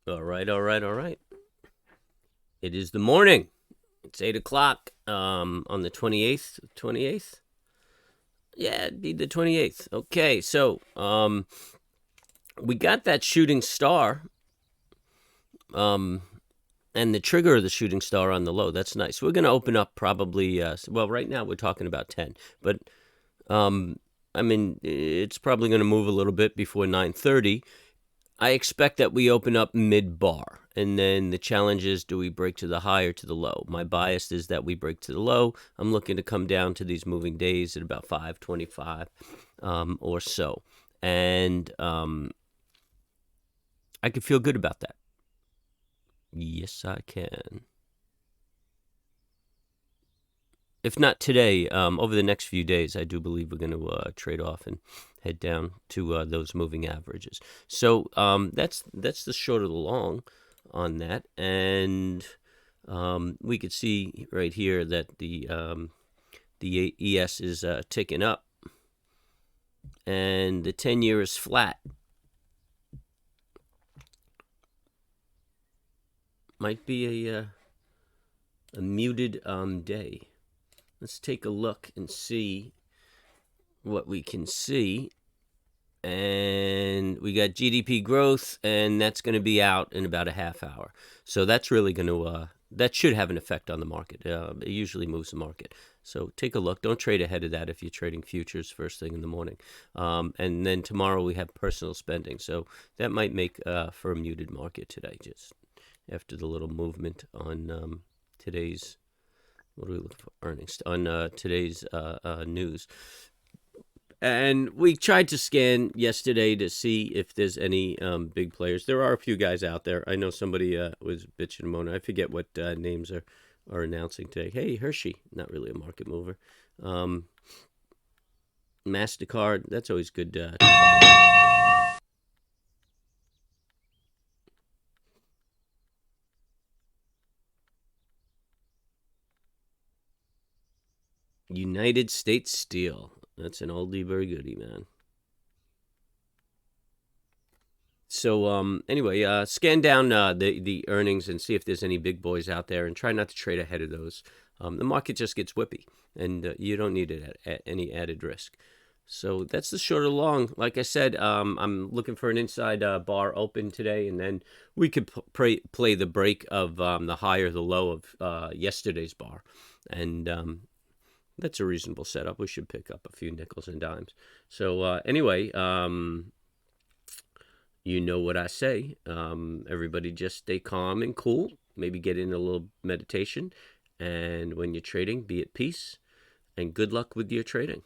All right, all right, all right. It is the morning. It's 8 o'clock on the 28th. 28th? Yeah, it'd be the 28th. Okay, so we got that shooting star and the trigger of the shooting star on the low. That's nice. We're going to open up probably, well, right now we're talking about 10. But, I mean, it's probably going to move a little bit before 9:30. I expect that we open up mid-bar, and then the challenge is, do we break to the high or to the low? My bias is that we break to the low. I'm looking to come down to these moving days at about 525 or so, and I can feel good about that. Yes, I can. If not today, over the next few days, I do believe we're going to trade off and head down to those moving averages. So that's the short of the long on that, and we could see right here that the ES is ticking up, and the 10-year is flat. Might be a muted day. Let's take a look and see what we can see. And we got GDP growth, and that's going to be out in about a half hour. So that's really going to, that should have an effect on the market. It usually moves the market. So take a look. Don't trade ahead of that if you're trading futures first thing in the morning. And then tomorrow we have personal spending. So that might make for a muted market today, just after the little movement on today's, what are we looking for? Earnings. On today's news. And we tried to scan yesterday to see if there's any big players. There are a few guys out there. I know somebody was bitching and moaning. I forget what names are announcing today. Hey, Hershey, not really a market mover. MasterCard, that's always good to follow. United States Steel. That's an oldie but goodie, man. So anyway, scan down the earnings and see if there's any big boys out there, and try not to trade ahead of those. The market just gets whippy, and you don't need it at any added risk. So that's the short or long. Like I said, I'm looking for an inside bar open today, and then we could play the break of the high or the low of yesterday's bar, and that's a reasonable setup. We should pick up a few nickels and dimes. So anyway, you know what I say. Everybody just stay calm and cool. Maybe get in a little meditation. And when you're trading, be at peace. And good luck with your trading.